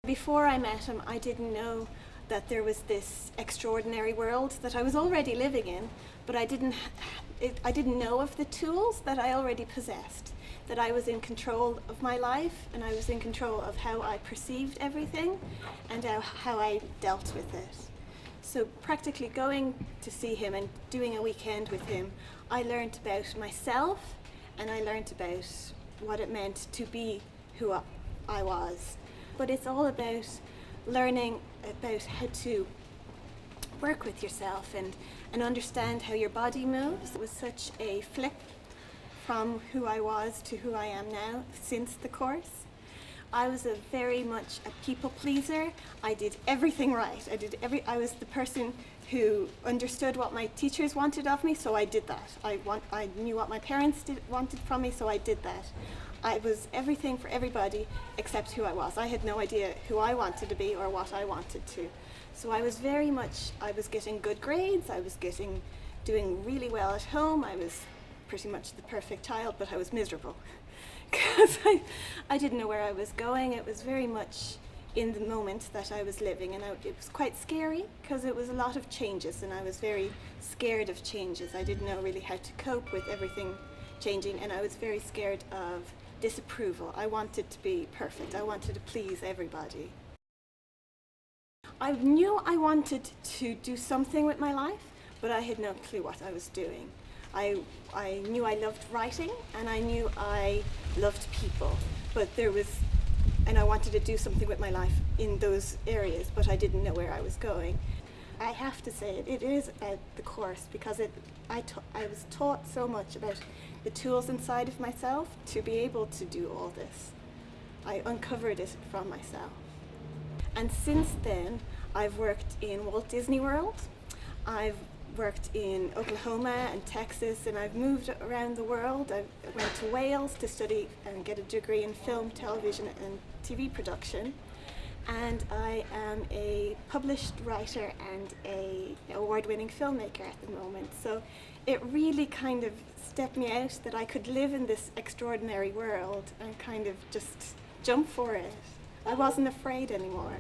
Before I met him, I didn't know that there was this extraordinary world that I was already living in, but I didn't know of the tools that I already possessed, that I was in control of my life and I was in control of how I perceived everything and how I dealt with it. So practically going to see him and doing a weekend with him, I learned about myself and I learned about what it meant to be who I was. But it's all about learning about how to work with yourself and understand how your body moves. It was such a flip from who I was to who I am now since the course. I was very much a people pleaser. I did everything right. I was the person who understood what my teachers wanted of me, so I did that. I knew what my parents wanted from me, so I did that. I was everything for everybody except who I was. I had no idea who I wanted to be or what I wanted to. So I was getting good grades, I was doing really well at home, I was pretty much the perfect child, but I was miserable because I didn't know where I was going. It was very much in the moment that I was living, and it was quite scary because it was a lot of changes and I was very scared of changes. I didn't know really how to cope with everything changing, and I was very scared of disapproval. I wanted to be perfect. I wanted to please everybody. I knew I wanted to do something with my life, but I had no clue what I was doing. I knew I loved writing and I knew I loved people, and I wanted to do something with my life in those areas, but I didn't know where I was going. I have to say it is about the course because I was taught so much about the tools inside of myself to be able to do all this. I uncovered it from myself. And since then, I've worked in Walt Disney World, I've worked in Oklahoma and Texas, and I've moved around the world. I went to Wales to study and get a degree in film, television and TV production. And I am a published writer and an award-winning filmmaker at the moment. So it really kind of stepped me out that I could live in this extraordinary world and kind of just jump for it. I wasn't afraid anymore.